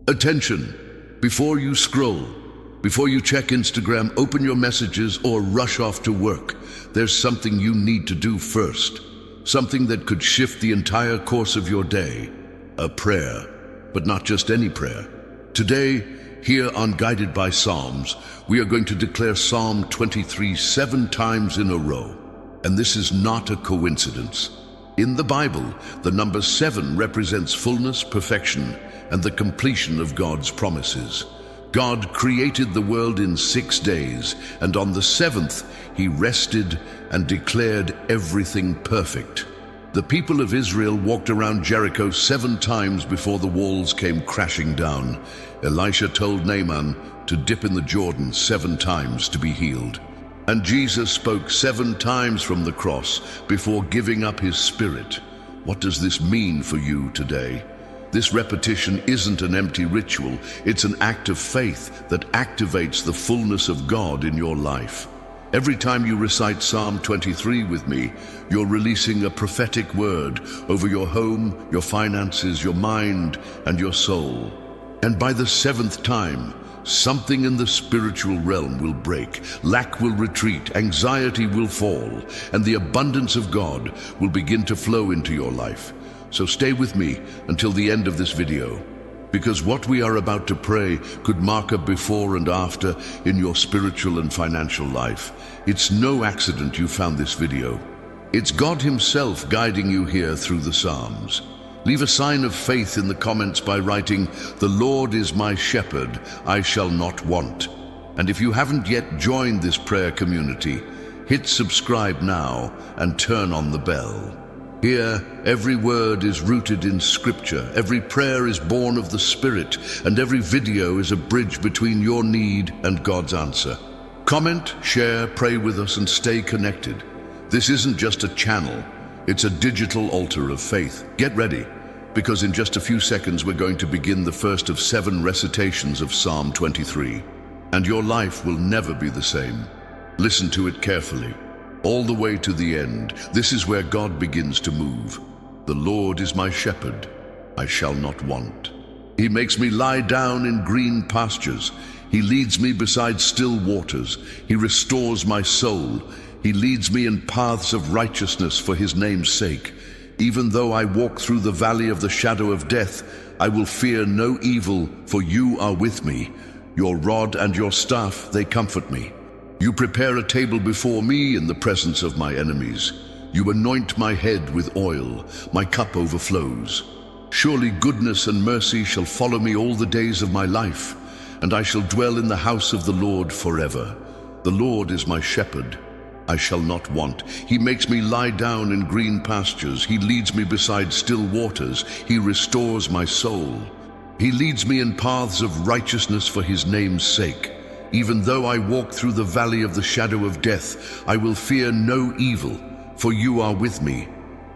Attention! Before you scroll, before you check Instagram, open your messages, or rush off to work, there's something you need to do first. Something that could shift the entire course of your day. A prayer, but not just any prayer. Today, here on Guided by Psalms, we are going to declare Psalm 23 7 times in a row. And this is not a coincidence. In the Bible, the number 7 represents fullness, perfection, and the completion of God's promises. God created the world in 6 days, and on the 7th, he rested and declared everything perfect. The people of Israel walked around Jericho 7 times before the walls came crashing down. Elisha told Naaman to dip in the Jordan 7 times to be healed. And Jesus spoke 7 times from the cross before giving up his spirit. What does this mean for you today? This repetition isn't an empty ritual, it's an act of faith that activates the fullness of God in your life. Every time you recite Psalm 23 with me, you're releasing a prophetic word over your home, your finances, your mind, and your soul. And by the 7th time, something in the spiritual realm will break, lack will retreat, anxiety will fall, and the abundance of God will begin to flow into your life. So stay with me until the end of this video, because what we are about to pray could mark a before and after in your spiritual and financial life. It's no accident you found this video. It's God himself guiding you here through the Psalms. Leave a sign of faith in the comments by writing, "The Lord is my shepherd, I shall not want." And if you haven't yet joined this prayer community, hit subscribe now and turn on the bell. Here, every word is rooted in Scripture, every prayer is born of the Spirit, and every video is a bridge between your need and God's answer. Comment, share, pray with us, and stay connected. This isn't just a channel, it's a digital altar of faith. Get ready, because in just a few seconds we're going to begin the first of 7 recitations of Psalm 23. And your life will never be the same. Listen to it carefully. All the way to the end, this is where God begins to move. The Lord is my shepherd, I shall not want. He makes me lie down in green pastures. He leads me beside still waters. He restores my soul. He leads me in paths of righteousness for his name's sake. Even though I walk through the valley of the shadow of death, I will fear no evil, for you are with me. Your rod and your staff, they comfort me. You prepare a table before me in the presence of my enemies. You anoint my head with oil, my cup overflows. Surely goodness and mercy shall follow me all the days of my life, and I shall dwell in the house of the Lord forever. The Lord is my shepherd, I shall not want. He makes me lie down in green pastures. He leads me beside still waters. He restores my soul. He leads me in paths of righteousness for his name's sake. Even though I walk through the valley of the shadow of death, I will fear no evil, for you are with me.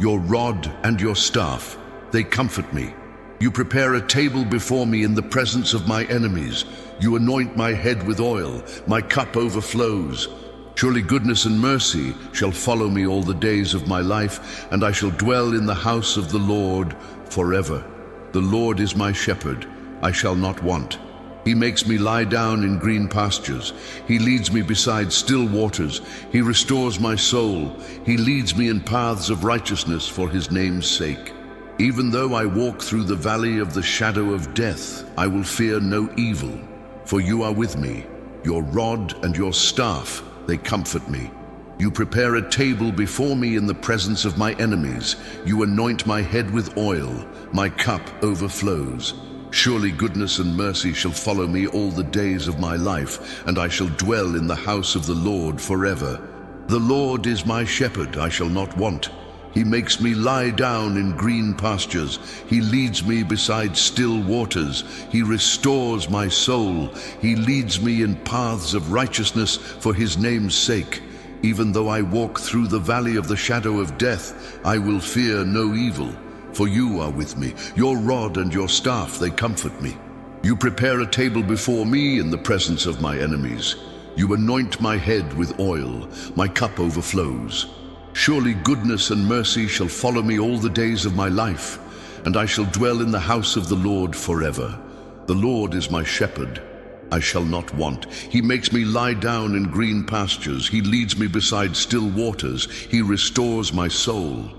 Your rod and your staff, they comfort me. You prepare a table before me in the presence of my enemies. You anoint my head with oil, my cup overflows. Surely goodness and mercy shall follow me all the days of my life, and I shall dwell in the house of the Lord forever. The Lord is my shepherd, I shall not want. He makes me lie down in green pastures. He leads me beside still waters. He restores my soul. He leads me in paths of righteousness for his name's sake. Even though I walk through the valley of the shadow of death, I will fear no evil, for you are with me. Your rod and your staff, they comfort me. You prepare a table before me in the presence of my enemies. You anoint my head with oil. My cup overflows. Surely goodness and mercy shall follow me all the days of my life, and I shall dwell in the house of the Lord forever. The Lord is my shepherd, I shall not want. He makes me lie down in green pastures. He leads me beside still waters. He restores my soul. He leads me in paths of righteousness for his name's sake. Even though I walk through the valley of the shadow of death, I will fear no evil. For you are with me. Your rod and your staff, they comfort me. You prepare a table before me in the presence of my enemies. You anoint my head with oil. My cup overflows. Surely goodness and mercy shall follow me all the days of my life, and I shall dwell in the house of the Lord forever. The Lord is my shepherd, I shall not want. He makes me lie down in green pastures. He leads me beside still waters. He restores my soul.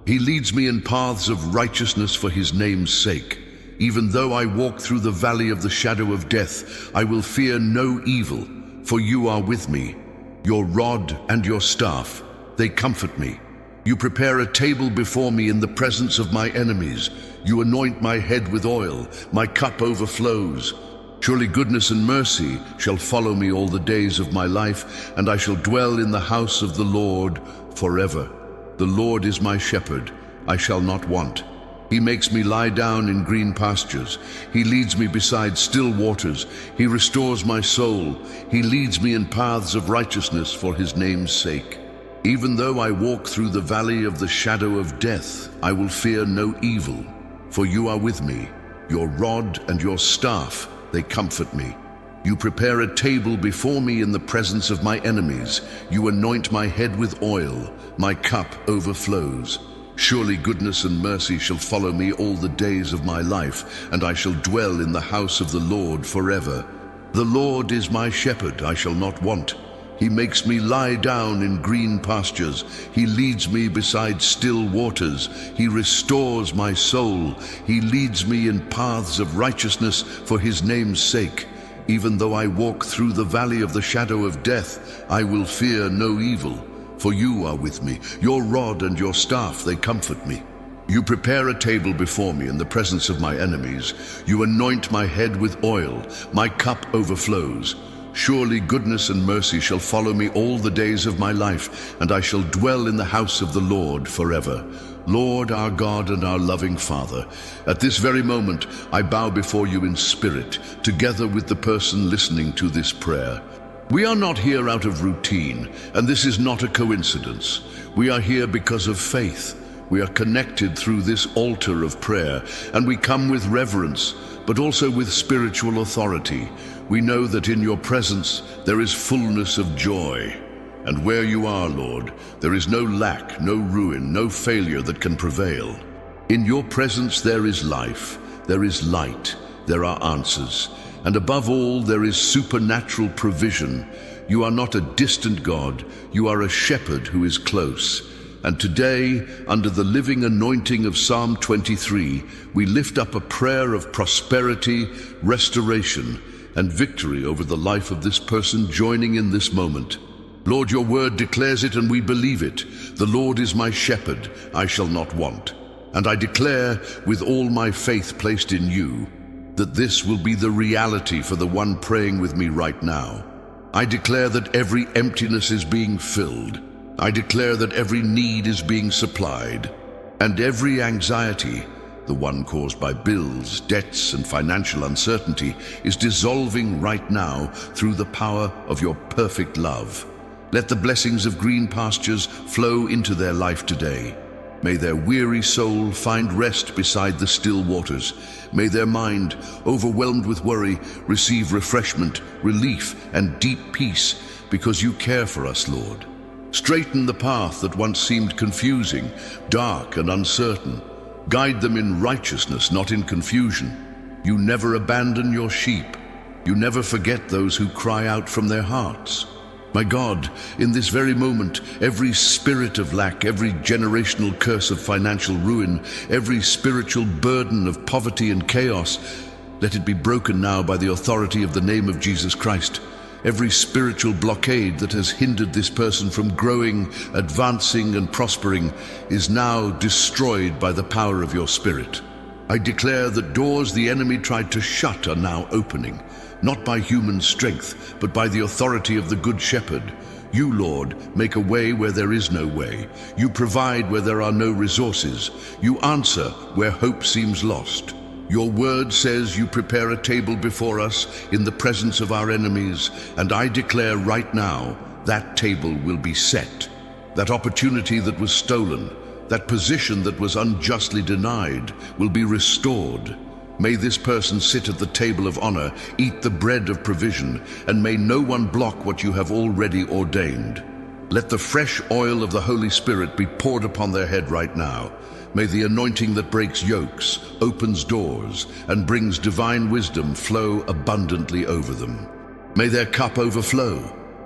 He leads me in paths of righteousness for his name's sake. Even though I walk through the valley of the shadow of death, I will fear no evil, for you are with me. Your rod and your staff, they comfort me. You prepare a table before me in the presence of my enemies. You anoint my head with oil. My cup overflows. Surely goodness and mercy shall follow me all the days of my life, and I shall dwell in the house of the Lord forever. The Lord is my shepherd, I shall not want. He makes me lie down in green pastures. He leads me beside still waters. He restores my soul. He leads me in paths of righteousness for his name's sake. Even though I walk through the valley of the shadow of death, I will fear no evil, for you are with me. Your rod and your staff, they comfort me. You prepare a table before me in the presence of my enemies. You anoint my head with oil. My cup overflows. Surely goodness and mercy shall follow me all the days of my life, and I shall dwell in the house of the Lord forever. The Lord is my shepherd, I shall not want. He makes me lie down in green pastures. He leads me beside still waters. He restores my soul. He leads me in paths of righteousness for his name's sake. Even though I walk through the valley of the shadow of death, I will fear no evil, for you are with me. Your rod and your staff, they comfort me. You prepare a table before me in the presence of my enemies. You anoint my head with oil. My cup overflows. Surely goodness and mercy shall follow me all the days of my life, and I shall dwell in the house of the Lord forever. Lord, our God and our loving Father, at this very moment I bow before you in spirit, together with the person listening to this prayer. We are not here out of routine, and this is not a coincidence. We are here because of faith. We are connected through this altar of prayer, and we come with reverence, but also with spiritual authority. We know that in your presence there is fullness of joy. And where you are, Lord, there is no lack, no ruin, no failure that can prevail. In your presence there is life, there is light, there are answers, and above all there is supernatural provision. You are not a distant God, you are a shepherd who is close. And today, under the living anointing of Psalm 23, we lift up a prayer of prosperity, restoration, and victory over the life of this person joining in this moment. Lord, your word declares it and we believe it. The Lord is my shepherd, I shall not want. And I declare, with all my faith placed in you, that this will be the reality for the one praying with me right now. I declare that every emptiness is being filled. I declare that every need is being supplied. And every anxiety, the one caused by bills, debts, and financial uncertainty, is dissolving right now through the power of your perfect love. Let the blessings of green pastures flow into their life today. May their weary soul find rest beside the still waters. May their mind, overwhelmed with worry, receive refreshment, relief, and deep peace, because you care for us, Lord. Straighten the path that once seemed confusing, dark, and uncertain. Guide them in righteousness, not in confusion. You never abandon your sheep. You never forget those who cry out from their hearts. My God, in this very moment, every spirit of lack, every generational curse of financial ruin, every spiritual burden of poverty and chaos, let it be broken now by the authority of the name of Jesus Christ. Every spiritual blockade that has hindered this person from growing, advancing, and prospering is now destroyed by the power of your Spirit. I declare that doors the enemy tried to shut are now opening, not by human strength, but by the authority of the Good Shepherd. You, Lord, make a way where there is no way. You provide where there are no resources. You answer where hope seems lost. Your word says you prepare a table before us in the presence of our enemies, and I declare right now that table will be set. That opportunity that was stolen, that position that was unjustly denied, will be restored. May this person sit at the table of honor, eat the bread of provision, and may no one block what you have already ordained. Let the fresh oil of the Holy Spirit be poured upon their head right now. May the anointing that breaks yokes, opens doors, and brings divine wisdom flow abundantly over them. May their cup overflow.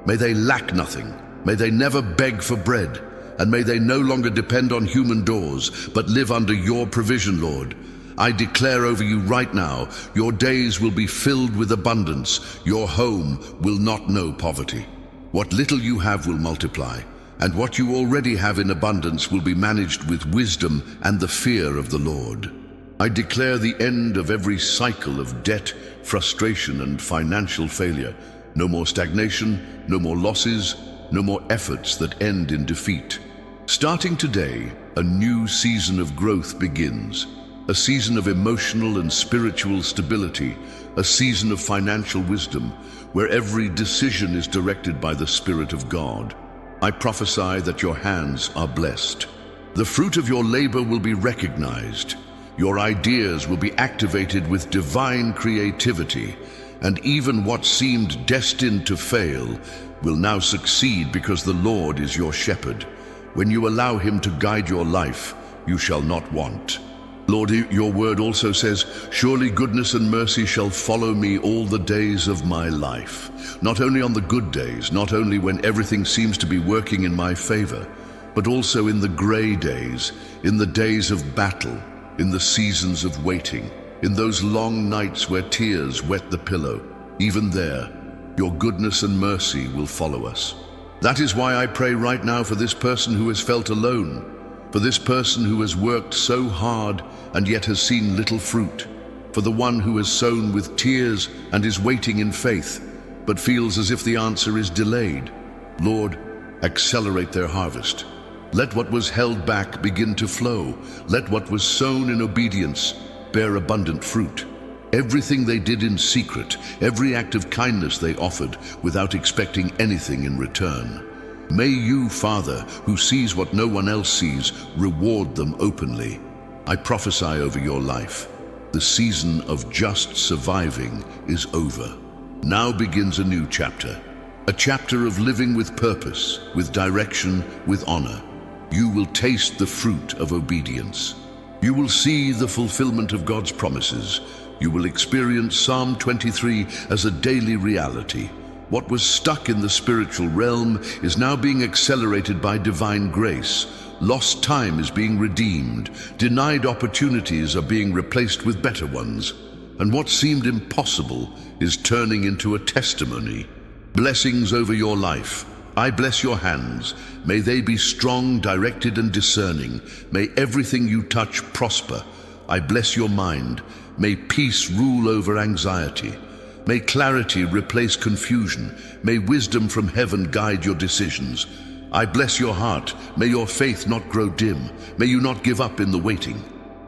May they lack nothing. May they never beg for bread. And may they no longer depend on human doors, but live under your provision, Lord. I declare over you right now, your days will be filled with abundance. Your home will not know poverty. What little you have will multiply, and what you already have in abundance will be managed with wisdom and the fear of the Lord. I declare the end of every cycle of debt, frustration, and financial failure. No more stagnation, no more losses, no more efforts that end in defeat. Starting today, a new season of growth begins. A season of emotional and spiritual stability, a season of financial wisdom, where every decision is directed by the Spirit of God. I prophesy that your hands are blessed. The fruit of your labor will be recognized. Your ideas will be activated with divine creativity, and even what seemed destined to fail will now succeed because the Lord is your shepherd. When you allow him to guide your life, you shall not want. Lord, your word also says, surely goodness and mercy shall follow me all the days of my life. Not only on the good days, not only when everything seems to be working in my favor, but also in the gray days, in the days of battle, in the seasons of waiting, in those long nights where tears wet the pillow. Even there, your goodness and mercy will follow us. That is why I pray right now for this person who has felt alone, for this person who has worked so hard and yet has seen little fruit, for the one who has sown with tears and is waiting in faith, but feels as if the answer is delayed. Lord, accelerate their harvest. Let what was held back begin to flow. Let what was sown in obedience bear abundant fruit. Everything they did in secret, every act of kindness they offered without expecting anything in return. May you, Father, who sees what no one else sees, reward them openly. I prophesy over your life. The season of just surviving is over. Now begins a new chapter. A chapter of living with purpose, with direction, with honor. You will taste the fruit of obedience. You will see the fulfillment of God's promises. You will experience Psalm 23 as a daily reality. What was stuck in the spiritual realm is now being accelerated by divine grace. Lost time is being redeemed. Denied opportunities are being replaced with better ones. And what seemed impossible is turning into a testimony. Blessings over your life. I bless your hands. May they be strong, directed, and discerning. May everything you touch prosper. I bless your mind. May peace rule over anxiety. May clarity replace confusion. May wisdom from heaven guide your decisions. I bless your heart. May your faith not grow dim. May you not give up in the waiting.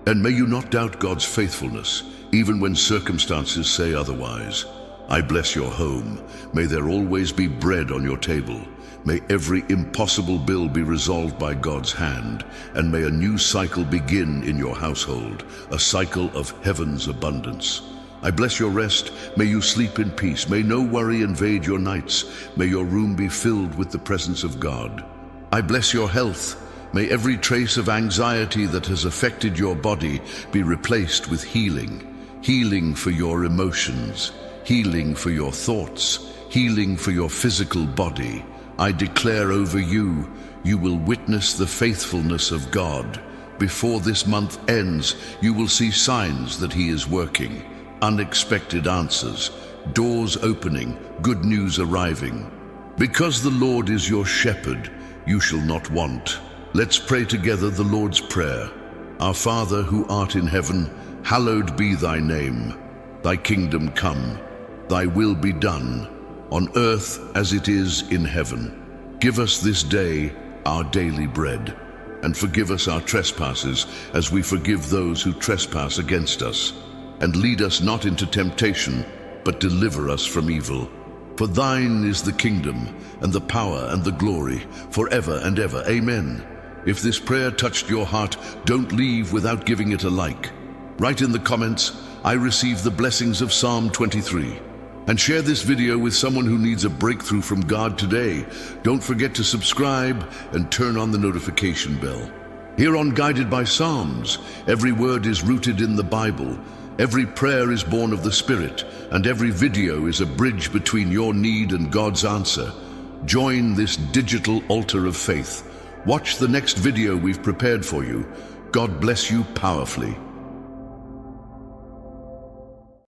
And may you not doubt God's faithfulness, even when circumstances say otherwise. I bless your home. May there always be bread on your table. May every impossible bill be resolved by God's hand, and may a new cycle begin in your household, a cycle of heaven's abundance. I bless your rest. May you sleep in peace. May no worry invade your nights. May your room be filled with the presence of God. I bless your health. May every trace of anxiety that has affected your body be replaced with healing. Healing for your emotions, healing for your thoughts, healing for your physical body. I declare over you, you will witness the faithfulness of God. Before this month ends, you will see signs that He is working. Unexpected answers, doors opening, good news arriving. Because the Lord is your shepherd, you shall not want. Let's pray together the Lord's Prayer. Our Father who art in heaven, hallowed be thy name. Thy kingdom come, thy will be done, on earth as it is in heaven. Give us this day our daily bread, and forgive us our trespasses as we forgive those who trespass against us. And lead us not into temptation, but deliver us from evil. For thine is the kingdom, and the power, and the glory, forever and ever. Amen. If this prayer touched your heart, don't leave without giving it a like. Write in the comments, I receive the blessings of Psalm 23. And share this video with someone who needs a breakthrough from God today. Don't forget to subscribe and turn on the notification bell. Here on Guided by Psalms, every word is rooted in the Bible, every prayer is born of the Spirit, and every video is a bridge between your need and God's answer. Join this digital altar of faith. Watch the next video we've prepared for you. God bless you powerfully.